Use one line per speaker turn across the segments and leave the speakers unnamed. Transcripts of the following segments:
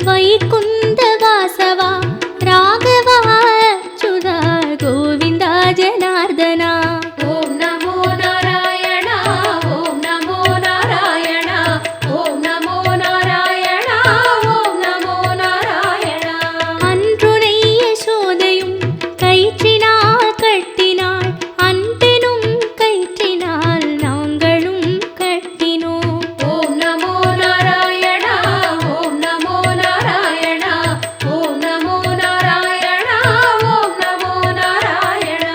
வைகுந்த வாசவா ராகவா அச்சுதா கோவிந்தா ஜனார்தனா.
ஓம் நமோ நாராயணா ஓம் நமோ நாராயணா ஓம் நமோ நாராயணா ஓம் நமோ நாராயணா.
அன்றுனை யசோதையும் கயிற்றினால் கட்டினாள், அன்பெனும் கயிற்றினால் நாங்களும் கட்டினோம்.
ஓம் நமோ நாராயணா ஓம் நமோ நாராயணா ஓம் நமோ நாராயணா ஓம் நமோ நாராயணா.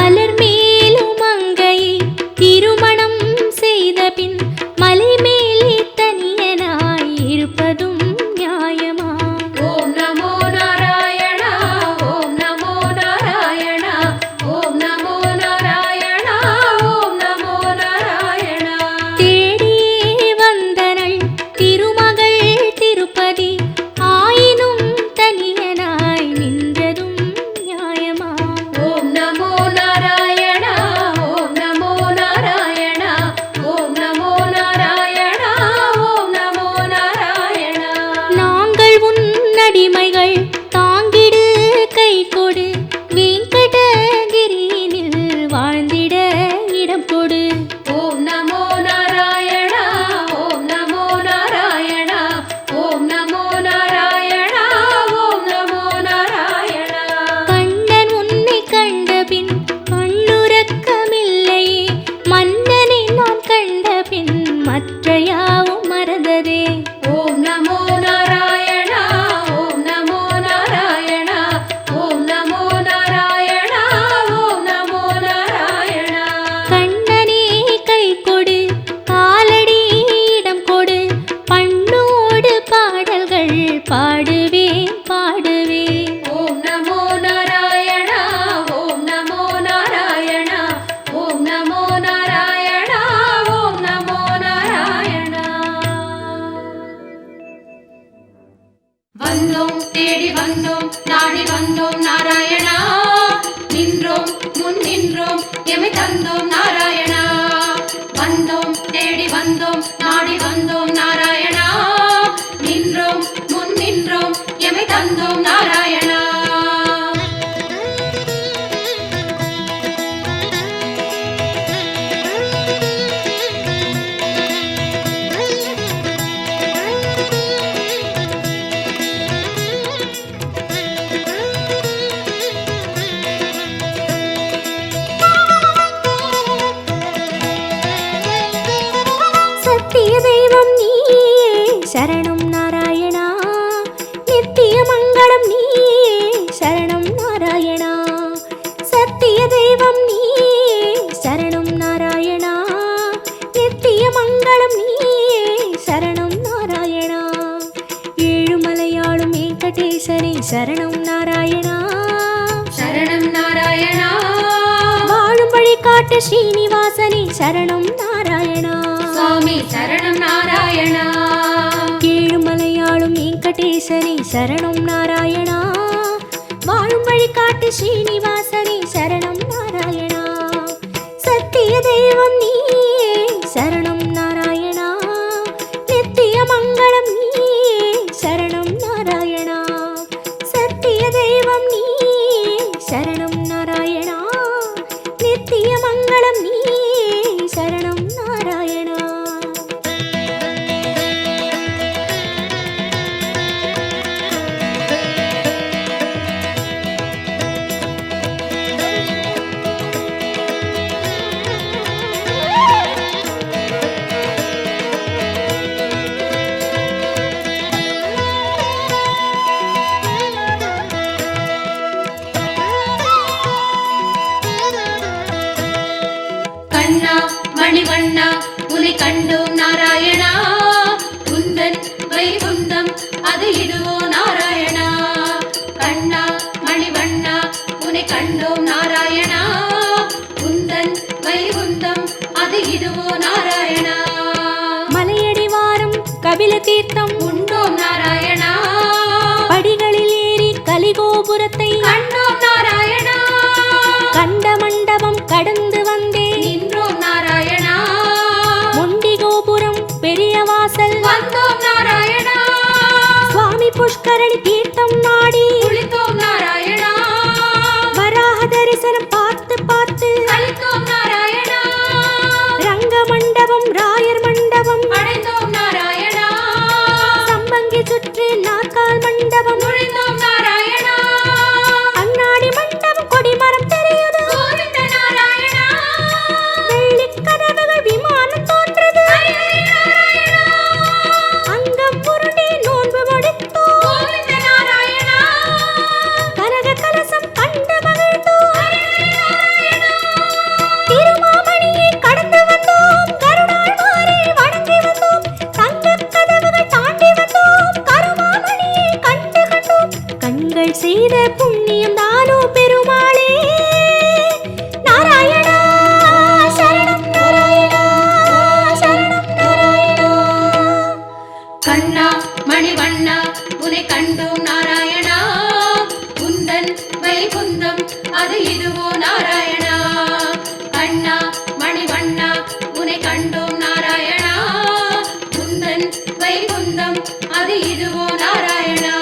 அலர்மேலும் மங்கையை திருமணம் செய்த பின் மலை மேலே தனியனாய் இருப்பதும் நியாயமா?
ஓம் நமோ நாராயணா ஓம் நமோ நாராயணா ஓம் நமோ நாராயணா ஓம் நமோ நாராயணா.
தேடியே வந்தனள் திருமகள் திருப்பதி, ஆயினும் தனியனாய் நின்றதும் நியாயமா?
ஓம் நமோ நாராயணா ஓம் நமோ நாராயணா ஓம் நமோ நாராயணா ஓம் நமோ நாராயணா.
நாங்கள் உன் அடிமைகள், தாங்கிடு கை கொடு, வெங்கடகிரியினில் வாழ்ந்திட இடம் கொடு.
ஓம் நமோ நாராயணா ஓம் நமோ நாராயணா ஓம் நமோ நாராயணா ஓம் நமோ நாராயணா.
கண்ணன் உன்னை கண்டபின் கண்ணுறக்கமில்லையே, மன்னனை நான் கண்டபின் மற்ற யாவும் மறந்ததே.
ஓம் நமோ நாராயணா ஓம் நமோ நாராயணா ஓம் நமோ நாராயணா ஓம் நமோ நாராயணா.
கண்ணனே கை கொடு, காலடி இடம் கொடு, பண்ணோடு பாடல்கள் பாடுவேன் பாடுவேன்.
ஓம் நமோ நாராயணா ஓம் நமோ நாராயணா ஓம் நமோ நாராயணா ஓம் நமோ நாராயணா. வந்தோம் தேடி வந்தோம் நாடி வந்தோம் நாராயணா, நின்றோம் முன் நின்றோம் எமை தந்தோம் நாராயணா. வந்தோம் தேடி வந்தோம் நாடி வந்தோம் நாராயணா, நின்றோம் முன் நின்றோம் எமை தந்தோம் நாராயணா.
சத்திய தெய்வம் நீயே சரணம் நாராயணா, நித்திய மங்களம் நீயே சரணம் நாராயணா. சத்திய தெய்வம் நீயே சரணம் நாராயணா, நித்திய மங்களம் நீயே சரணம் நாராயணா. ஏழுமலையாளும் வெங்கடேசனே சரணம் நாராயணா,
சரணம் நாராயணா.
வாழும் வழி காட்டு ஸ்ரீனிவாசனே சரணம் நாராயணா.
சுவாமி சரணம் நாராயணா.
ஏழுமலையாளும் வெங்கடேசனே சரணம் நாராயணா, வாழும் வழி காட்டு ஸ்ரீனிவாசனே சரணம் நாராயணா. சத்திய தெய்வம் நீயே சரணம் நாராயணா, நித்திய மங்களம் நீயே சரணம் நாராயணா. சத்திய தெய்வம் நீயே சரணம் நாராயணா, நித்திய மங்களம் நீயே சரணம் நாராயணா.
கண்ணா மணிவண்ணா உனை கண்டோம் நாராயணா, குந்தன் வைகுந்தம் அது இதுவோ நாராயணா. கண்ணா மணிவண்ணா உனை கண்டோம் நாராயணா, குந்தன் வைகுந்தம் அது இதுவோ நாராயணா.
மலையடி வாரம் கபில தீர்த்தம்
உண்டோம் நாராயணா,
படிகளில் ஏறி கலிகோபுரத்தை
கண்டோம் நாராயணா.
கண்ட மண்டபம் கடந்து வந்தேன்,
நின்றோம் நாராயணா.
முண்டி கோபுரம் பெரிய வாசல்
வந்தோம் நாராயணா.
சுவாமி புஷ்கர புஷ்கரணி தீர்த்தம் நாடி
குளித்தோம் நாராயணா
வராக தரிசனம் பார்த்து பார்த்து
கலித்தோம் நாராயணா
ரங்க மண்டபம் ராயர் மண்டபம்
அடைந்தோம் நாராயணா
சம்பங்கி சுற்றி நாற்கால் மண்டபம்
நுழைந்தோம் நாராயணா
அண்ணாடி மண்டபம் கொடிமரம் தெரியுது
கோவிந்த நாராயணா
வெள்ளிக் கதவுகள் விமானம் தோன்றது அங்கம் புரண்டி நோன்பு முடித்தோம்
கோவிந்த நாராயணா
கனக கலசம் கண்டு மகிழ்ந்தோம் திருமாமணியை கடந்து வந்தோம் கருடாழ்வாரை வணங்கி வந்தோம் தங்கக் கதவுகள் தாண்டி வந்தோம் கருமாமணியை கண்டு கண்டோம் கண்கள் செய்த புண்ணியம் தானோ பெருமாளே நாராயணா சரணம் நாராயணா சரணம் நாராயணா
கண்ணா மணிவண்ணா உனை கண்டோம் நாராயணா குந்தன் வைகுந்தம் அது இதுவோ நாராயணா கண்ணா மணிவண்ணா உனை கண்டோம் நாராயணா குந்தன் வைகுந்தம் அது இதுவோ நாராயணா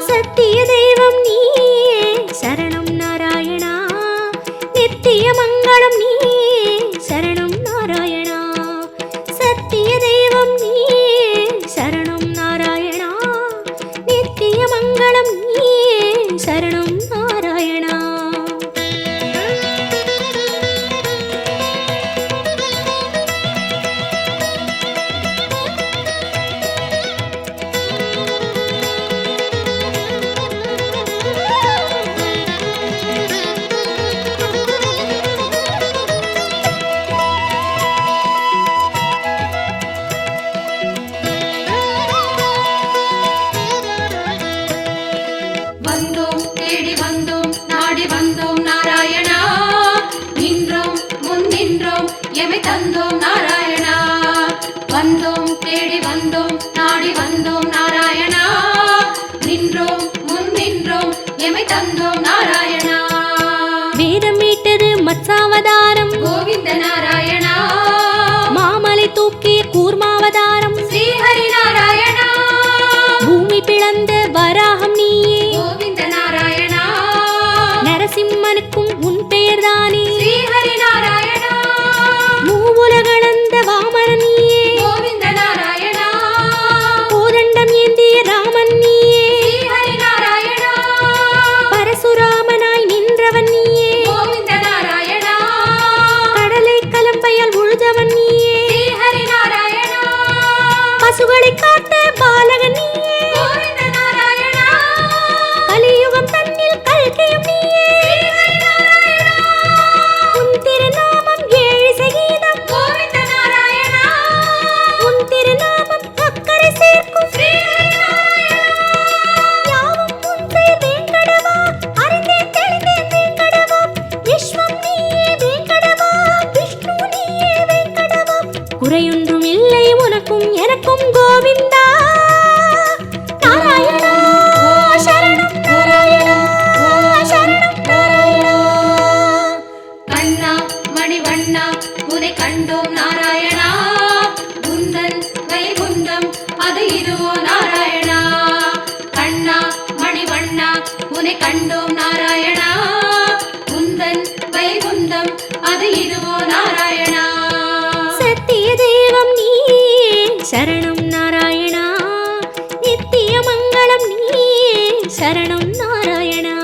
சத்திய தெய்வம் நீயே சரணம் நாராயணா நித்திய மங்களம் நீயே சரணம் நாராயணா சத்திய தெய்வம் நீயே சரணம் நாராயணா நித்திய மங்களம் நீயே சரணம் நாராயணா
வந்தோம் தேடி வந்தோம் நாடி வந்தோம் நாராயணா நின்றோம் முன் நின்றோம் எமை தந்தோம் நாராயணா வந்தோம் தேடி வந்தோம் நாடி வந்தோம் நாராயணா நின்றோம் முன் நின்றோம் எமை தந்தோம் நாராயணா
வேதம் மீட்டது மத்சாவதாரம்
கோவிந்த நாராயணா
மாமலை தூக்கிய கூர்மாவதாரம்
ஸ்ரீஹரி நாராயணா
பூமி பிளந்த வராகம் நீயே
கோவிந்த நாராயணா
நரசிம்மனுக்கும் உன் பெயர்தானே
ஸ்ரீஹரி நாராயணா
மூவுலகளந்த வாமரன் நீயே
கோவிந்த நாராயணா
கோதண்டம் ஏந்திய ராமன் நீயே
ஸ்ரீஹரி நாராயணா
பரசுராமனாய் நின்றவன் நீயே
கோவிந்த நாராயணா
கடலை கலம்பையால் உழுதவன் நீயே
ஸ்ரீஹரி நாராயணா
பசுகளை காத்த பாலகன் நீயே
கோவிந்த நாராயணா
கலியுகம் தன்னில் கல்கியும் நீயே உன் திருநாமம் ஏழு சகீதம்
கோவிந்த நாராயணா
உன் திருநாமம் அக்கறை சேர்க்கும்
ஸ்ரீஹரி நாராயணா
யாவும் உன் பெயர் வேங்கடவா அறிந்தேன் தெளிந்தேன் வேங்கடவா விஸ்வம் நீயே வேங்கடவா விஷ்ணு நீயே வேங்கடவா குறையொன்றும் இல்லை உனக்கும் எனக்கும் கோவிந்தா நாராயணா சரணம் நாராயணா சரணம் நாராயணா
கண்ணா மணிவண்ணா உனை கண்டோம் நாராயணா குந்தன் வைகுந்தம் அது இதுவோ நாராயணா கண்ணா மணிவண்ணா உனை கண்டோம் நாராயணா குந்தன் வைகுந்தம் அது இதுவோ நாராயணா
சத்திய தெய்வம் நீயே சரணம் நாராயணா நித்திய மங்களம் நீயே சரணம் நாராயணா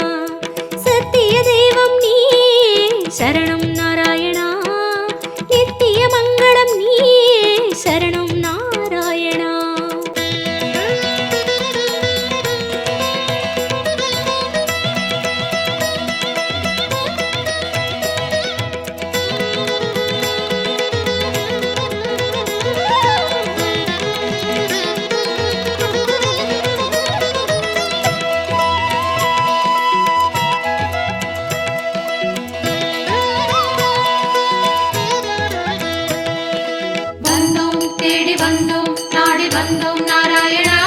சத்திய தெய்வம் நீயே சரணம் நாராயணா நித்திய மங்களம் நீயே சரணம் நாராயணா
வந்தோம் தேடி வந்தோம் நாடி வந்தோம் நாராயணா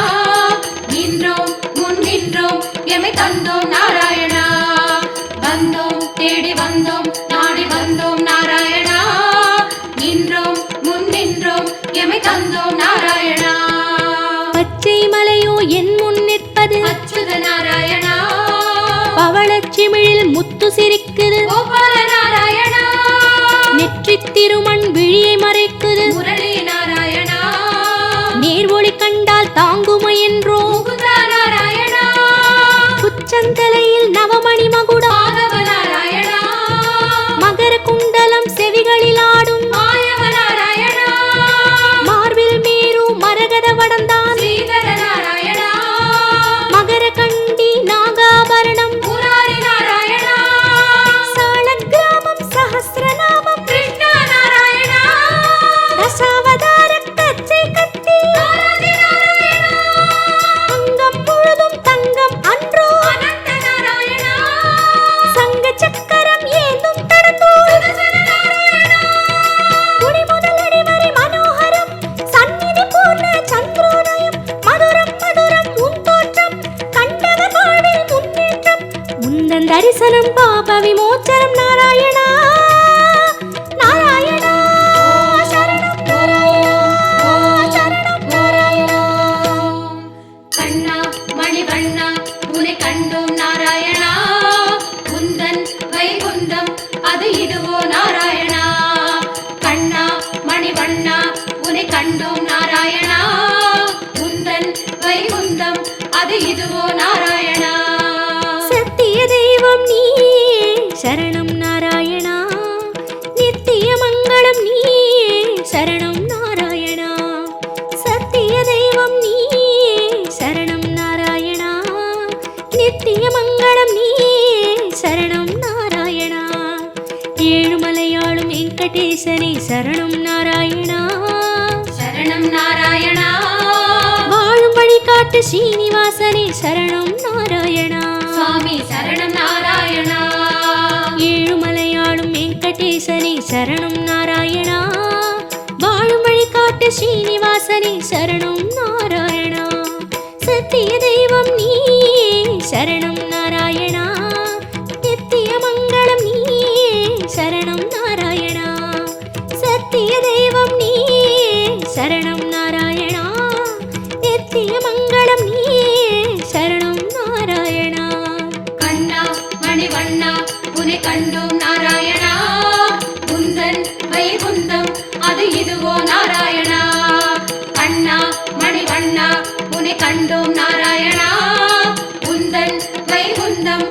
நின்றோம் முன் நின்றோம் எமை தந்தோம் நாராயணா வந்தோம் தேடி வந்தோம் நாடி வந்தோம் நாராயணா நின்றோம் முன் நின்றோம் எமை தந்தோம் நாராயணா
பச்சை மலையோ என் முன் நிற்பது சிரிக்குது,
அச்சுத நாராயணா
பவளச்சிமிழில் முத்து சிரிக்குது,
கோபால நாராயணா
நெற்றித் திருமண் விழியை மறைக்குது,
முரளி நாராயணா
நேர்வொளி கண்டால் தாங்குமை என்றோ,
முகுந்தா நாராயணா
உச்சந்தலையில் நவமணி மகுடம்,
மாதவ நாராயணா
மகர குண்டலம் செவிகளில் ஆடும்,
மாயவ நாராயணா
மார்பில் மீறு மரகத வடந்தான்,
ஸ்ரீதர நாராயணா
மகர கண்டி நாகாபரணம்,
முராரி நாராயணா
சாளக்கிராமம் சஹஸ்ரநாமம்,
கிருஷ்ணா நாராயணா
தசாவதார கச்சை கட்டி,
ஆதி நாராயணா
அங்கம் முழுதும் தங்கம் அன்றோ,
அனந்த நாராயணா
சங்க சக்கரம் ஏந்தும் தடந்தோ,
சுதர்சன நாராயணா
குடி முதல் அடிவரை மனோகரம், சந்நிதி பூர்ண சந்திரோதயம், மதுரம் மதுரம் உன் தோற்றம், கண்டவர் வாழ்வில் முன்னேற்றம், முந்தன் தரிசனம் பாப விமோச்சனம் நாராயணா நாராயணா சரணம் சரணம் நாராயணா.
கண்ணா மணிவண்ணா உன்னை கண்டோம் நாராயணா குந்தன் வைகுந்தம் அது இதுவோ நாராயணா கண்ணா மணிவண்ணா உன்னை கண்டோம் நாராயணா குந்தன் வைகுந்தம் அது இதுவோ நாராயணா
சத்திய தெய்வம் நீ சரணம் நாராயணா, நித்திய மங்களம் நீ சரணம் நாராயணா, சத்திய தெய்வம் நீ சரணம் நாராயணா, நித்திய மங்களம் நீ சரணம் நாராயணா, ஏழுமலையாளும் வெங்கடேசனே சரணம் நாராயணா,
சரணம் நாராயணா
வாழும் வழிகாட்டு ஸ்ரீனிவாசனே சரணம் நாராயணா,
சுவாமி சரணம் நாராயணா
ஏழுமலையாளும் வெங்கடேசனே சரணம் நாராயணா, வாழும் வழிகாட்டு ஸ்ரீனிவாசனே சரணம் நாராயணா, சத்திய தெய்வம் நீ சரணம் நாராயணா, நித்திய மங்களம் நீ சரணம் நாராயணா, சத்திய தெய்வம் நீ சரணம் நாராயணா, நித்திய மங்களம் நீ சரணம் நாராயணா.
கண்ணா மணிவண்ணா உன்னை கண்டோம் நாராயணா குந்தன் வைகுந்தம் அது இதுவோ நாராயணா கண்ணா மணிவண்ணா உன்னை கண்டோம் நாராயணா குந்தன் வைகுந்தம்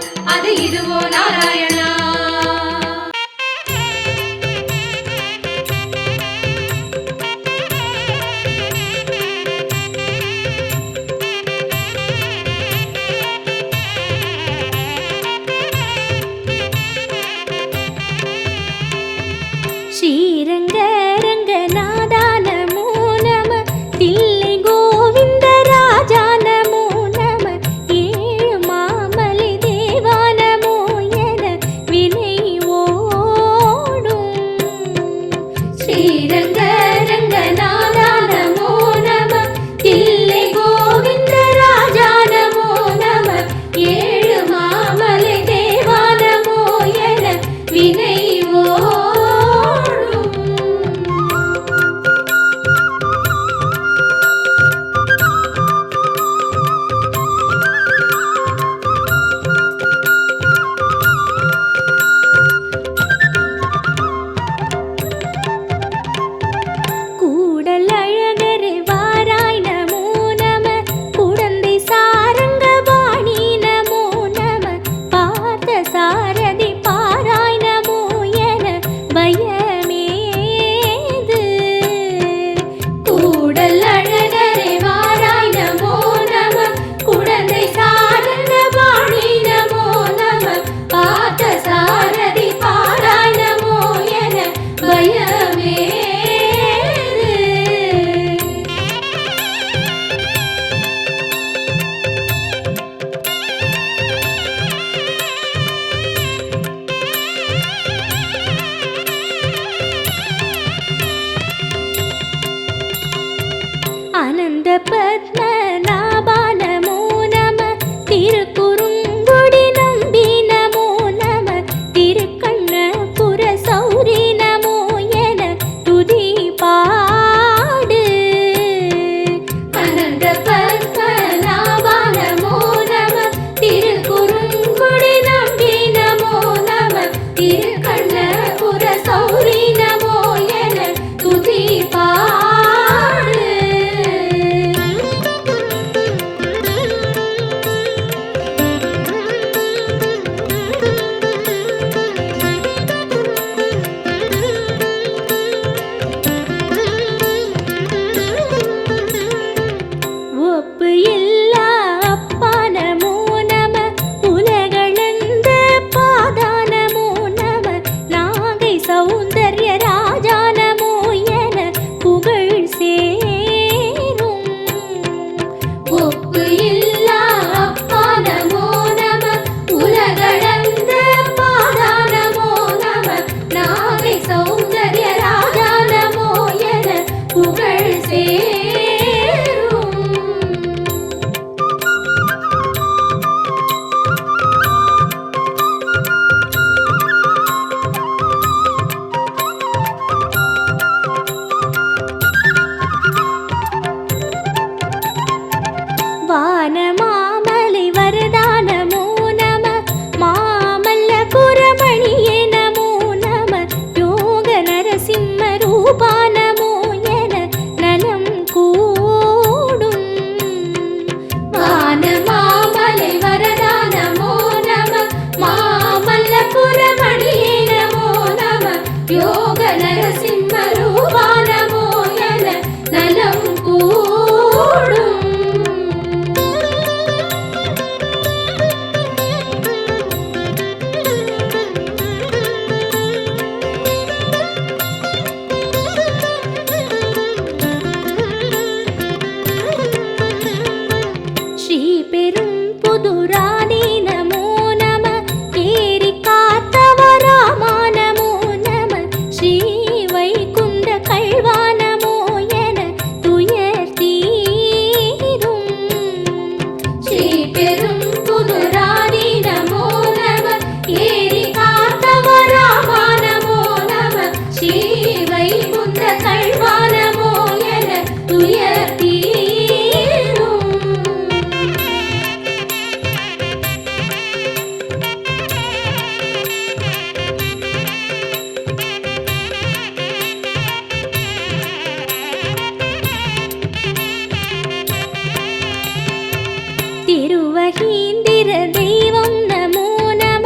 திருமகீந்திர தெய்வம் நமோ நம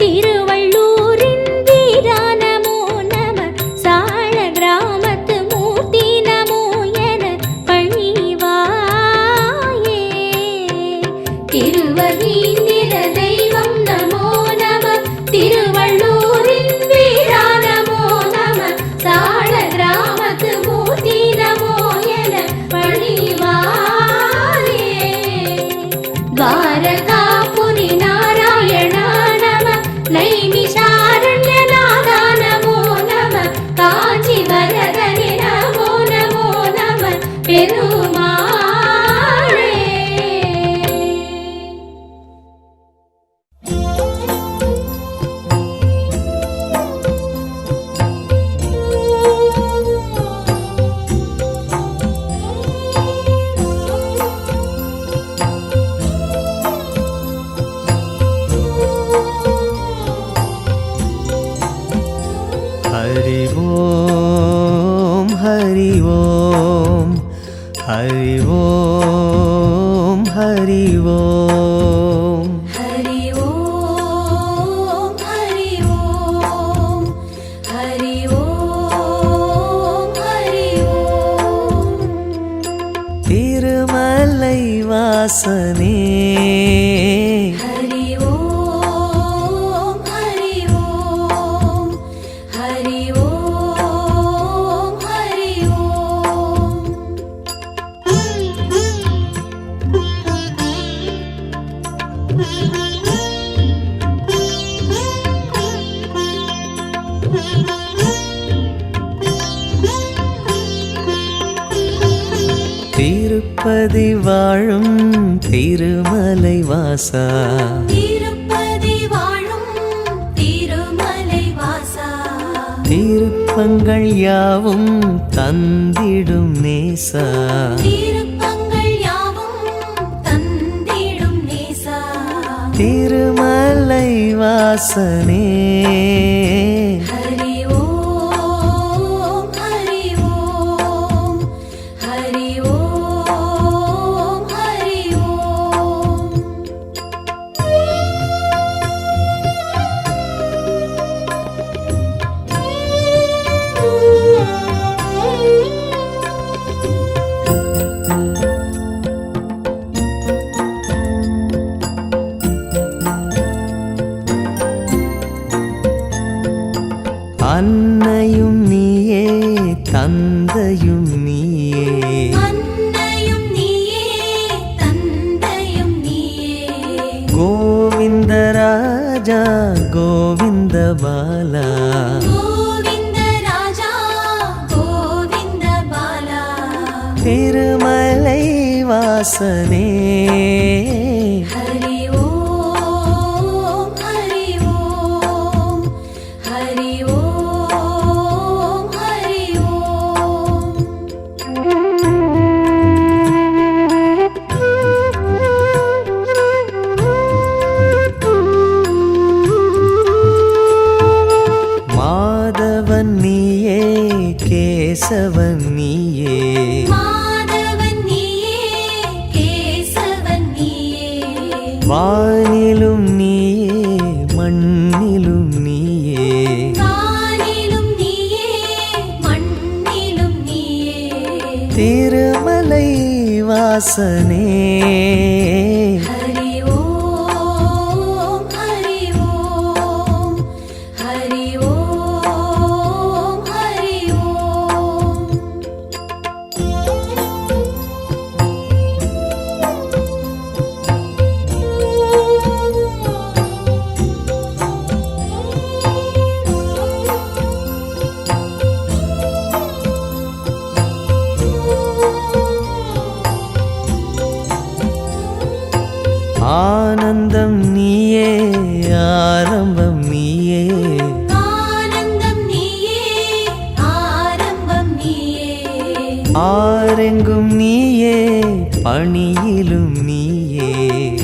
திருவள்ளூரின் வீரா நமோ நம சால கிராமத்து மூர்த்தி நமோ என பணிவாயே திருவகீந்திர தெய்வம் நமோ நம திருவள்ளூரின் வீரா நமோ நம சால கிராமத்து மூர்த்தி நமோ என பணிவாயே द्वारकापुरी नारायण नम नैमिषारण्यनाथा नमो नम काञ्ची वरदने नमो नमो नम पेरुमाळे
हरि ओम हरि ओम हरि ओम हरि ओम
हरि ओम हरि ओम हरि ओम हरि ओम
तिरुमलै वासने
हरि ओम हरि ओम हरि ओम हरि ओम
திருப்பதி வாழும் திருமலை வாசா
திருப்பதி வாழும் திருமலை வாசா
திருப்பங்கள் யாவும் தந்திடும் நேசா
திருப்பங்கள் யாவும் தந்திடும் நேசா
திருமலை வாசனே
हरि ओम हरि ओम हरि ओम हरि ओम
அன்னையும் நீயே தந்தையும் நீயே
அன்னையும் நீயே தந்தையும் நீயே
கோவிந்தராஜா கோவிந்த பாலா
கோவிந்த ராஜா கோவிந்த பாலா
திருமலை வாசனே
हरि ओम हरि ओम हरि ओम हरि ओम
மாதவன் நீயே கேசவன் நீயே
மாதவன் நீயே கேசவன் நீயே
வானிலும் நீயே மண்ணிலும் நீயே
வானிலும் நீயே மண்ணிலும் நீயே
திருமலை வாசனே
हरि ओम हरि ओम हरि ओम हरि ओम
ஆனந்தம் நீயே ஆரம்பம் நீயே
ஆனந்தம் நீயே ஆரம்பம் நீயே
ஆரெங்கும் நீயே பணியிலும் நீயே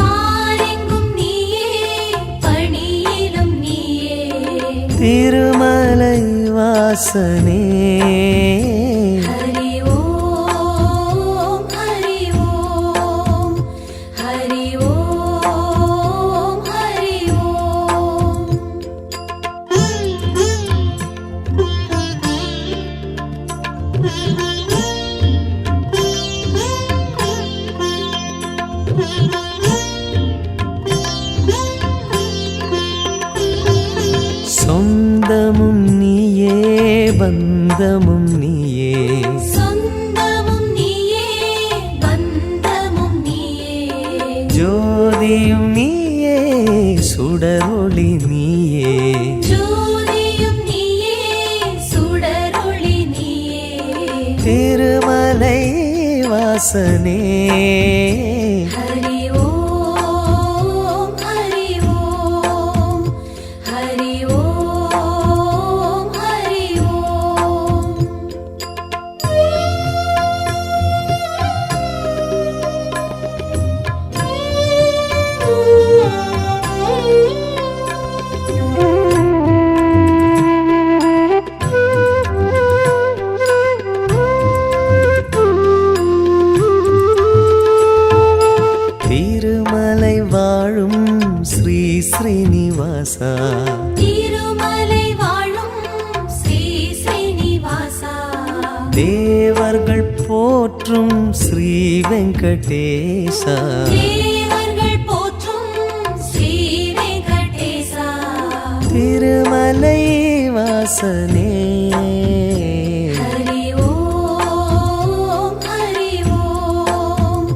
பாரெங்கும் நீயே பணியிலும் நீயே
திருமலை வாசனே
हरि ओम हरि ओम हरि ओम
சொந்தமும் நீயே
சொந்தமும் நீயே பந்தமும் நீயே
ஜோதியும் நீயே சுடரொளி நீயே
ஜோதியும் நீயே சுடரொளி நீயே
திருமலை வாசனே
ஹரி ஓம் ஹரி ஓம் ஹரி ஓம் ஹரி ஓம்
திருமலை வாழும் ஸ்ரீ ஸ்ரீனிவாசா
திருமலை வாழும் ஸ்ரீ ஸ்ரீனிவாசா
தேவர்கள் போற்றும் ஸ்ரீ வெங்கடேசா
தேவர்கள் போற்றும் ஸ்ரீ வெங்கடேசா
திருமலை வாசனே
ஹரி ஓம் ஹரி ஓம்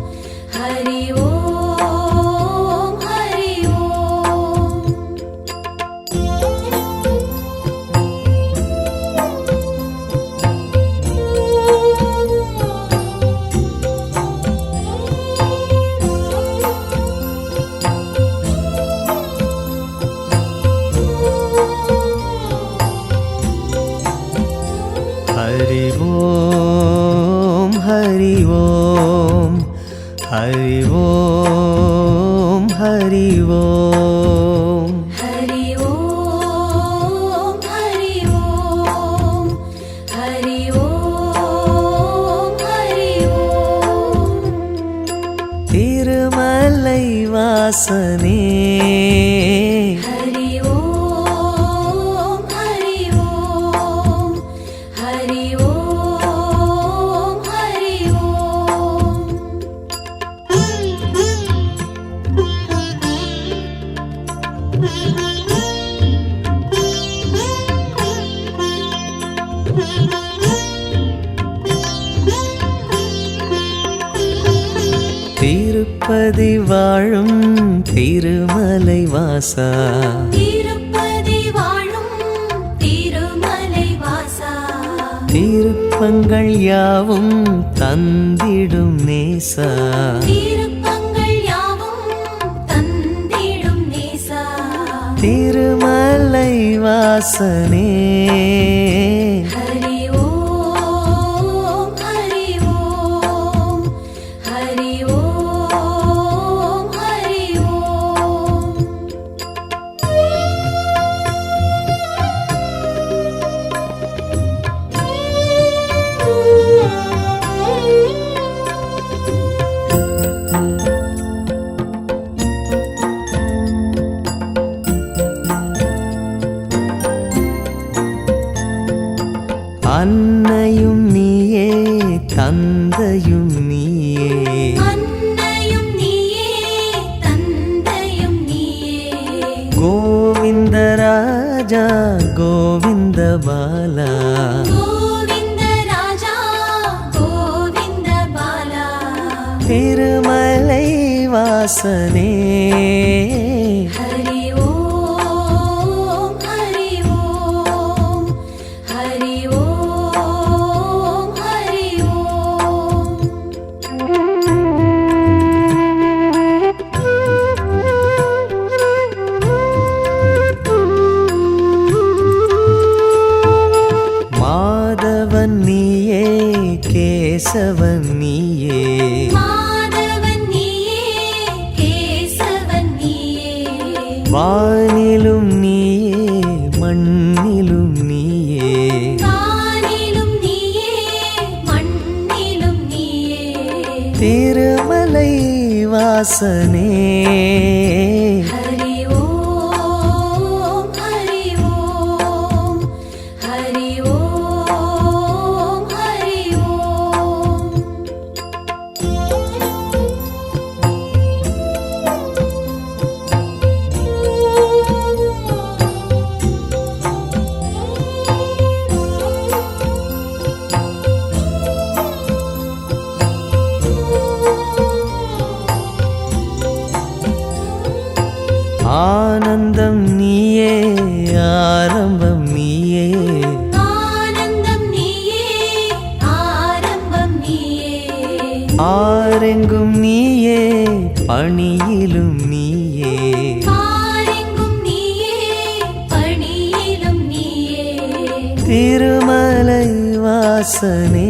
ஹரி ஓம் ஹரி ஓம்
ஹரி ஓம் ஹரி ஓம் ஹரி ஓம் ஹரி ஓம்
ஹரி ஓம் ஹரி ஓம் ஹரி ஓம் ஹரி ஓம்
திருமலை வாசனே
ஹரி ஓம் ஹரி ஓம் ஹரி ஓம் ஹரி ஓம்
திருப்பதி வாழும் திருமலை வாசா
திருப்பதி வாழும் திருமலை வாசா
திருப்பங்கள் யாவும் தந்திடும் நேசா
திருப்பங்கள் யாவும் தந்திடும் நேசா
திருமலை வாசனே
ஹரி ஓம் ஹரி ஓம் ஹரி ஓம் ஹரி ஓம் அன்னையும் நீயே தந்தையும் நீயே அன்னையும் நீயே தந்தையும் நீயே
கோவிந்த ராஜா கோவிந்த பாலா
கோவிந்த ராஜா கோவிந்த பாலா
திருமலை வாசனே
ஹரி ஓம் ஹரி ஓம் ஹரி ஓம் ஹரி ஓம்
மாதவன் நீயே கேசவன் நீயே
மாதவன் நீயே கேசவன் நீயே
வானிலும் நீயே மண்ணிலும் நீயே
வானிலும் நீயே மண்ணிலும் நீயே
திருமலை வாசனே
ஹரி ஓம் ஹரி ஓம் ஹரி ஓம் ஹரி ஓம்
ஆனந்தம் நீயே ஆரம்பம் நீயே
ஆனந்தம் நீயே ஆரம்பம் நீயே
ஆரெங்கும் நீயே பணியிலும் நீயே
ஆரெங்கும் நீயே பணியிலும் நீயே
திருமலை வாசனே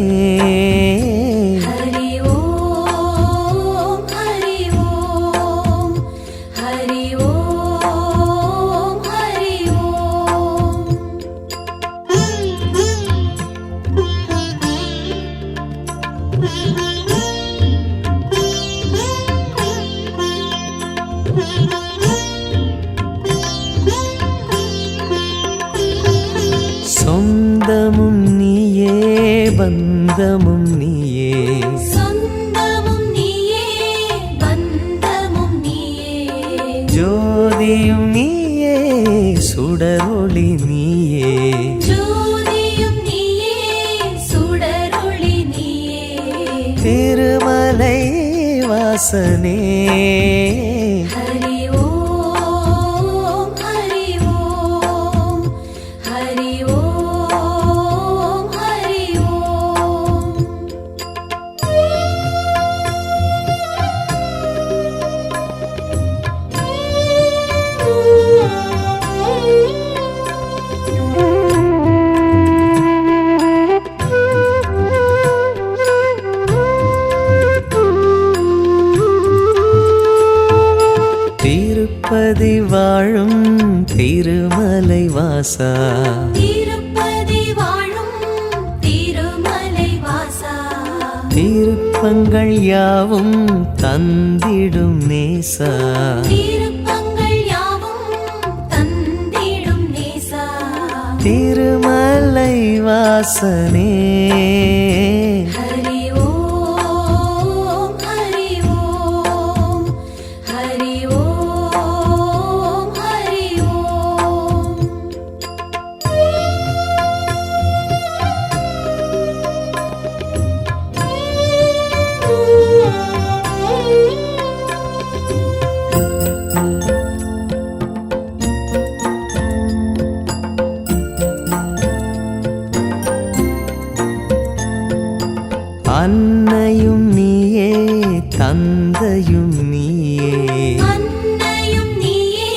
ஹரி ஓம் ஹரி ஓம் ஹரி ஓம் ஹரி ஓம்
சொந்தமும் நீயே பந்தமும் நீயே
சொந்தமும் நீயே பந்தமும் நீயே
ஜோதியும் நீயே சுடரொளி நீயே
ஜோதியும் நீயே சுடரொளி நீயே
திருமலை வாசனே
ஹரி ஓம் ஹரி ஓம் ஹரி ஓம் ஹரி ஓம்
திருப்பதி வாழும் திருமலை வாசா
திருப்பதி வாழும் திருமலை வாசா
திருப்பங்கள் யாவும் தந்திடும் நேசா
திருப்பங்கள் யாவும் தந்திடும் நேசா
திருமலை வாசனே
ஹரி ஓம் ஹரி ஓம் ஹரி ஓம் ஹரி ஓம் அன்னையும் நீயே தந்தையும் நீயே அன்னையும் நீயே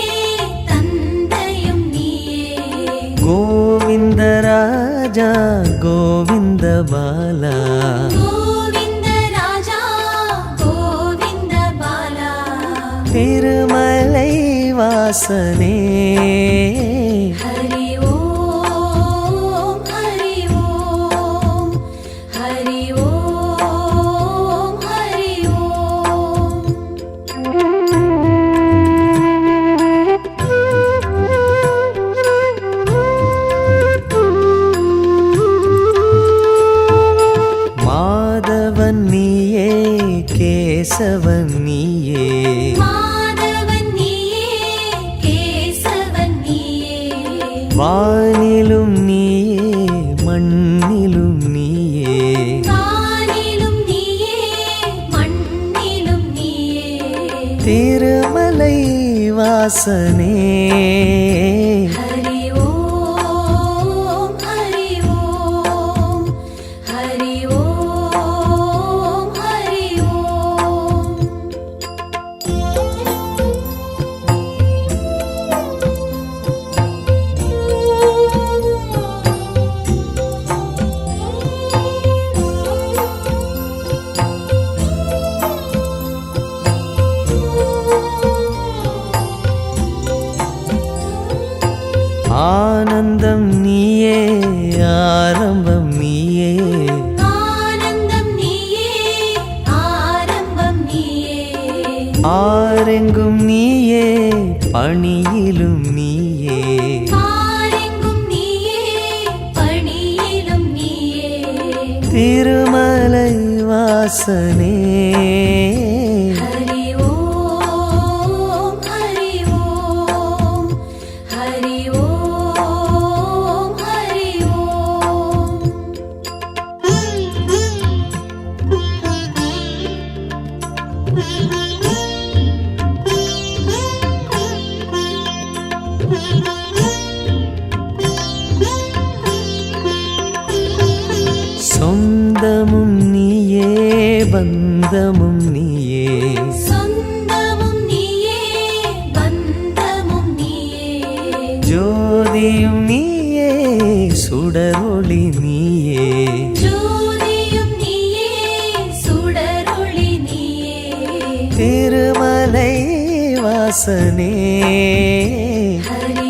தந்தையும் நீயே
கோவிந்த ராஜா கோவிந்த பாலா
கோவிந்த ராஜா கோவிந்த பாலா
திருமலை வாசனே
ஹரி ஓம் ஹரி ஓம் ஹரி ஓம் ஹரி ஓம்
மாதவன் நீயே கேசவன் நீயே
மாதவன் நீயே கேசவன் நீயே
வானிலும் நீயே மண்ணிலும் நீயே
வானிலும் நீயே மண்ணிலும் நீயே
திருமலை வாசனே
ஹரி ஓம் ஹரி ஓம் ஹரி ஓம் ஹரி ஓம்
ஆனந்தம் நீயே ஆரம்பம் நீயே
ஆனந்தம் நீயே ஆரம்பம் நீயே
ஆரெங்கும் நீயே பணியிலும் நீயே
ஆரெங்கும் நீயே பணியிலும் நீயே
திருமலை வாசனே
ஹரி ஓம் ஹரி ஓம் ஹரி ஓம் ஹரி ஓம்
சொந்தமும் நீயே பந்தமும் நீயே
சொந்தமும் நீயே பந்தமும் நீயே
ஜோதியும் நீயே சுடரொளி நீயே
ஜோதியும் நீயே சுடரொளி நீயே
திருமலை வாசனே
ஹரி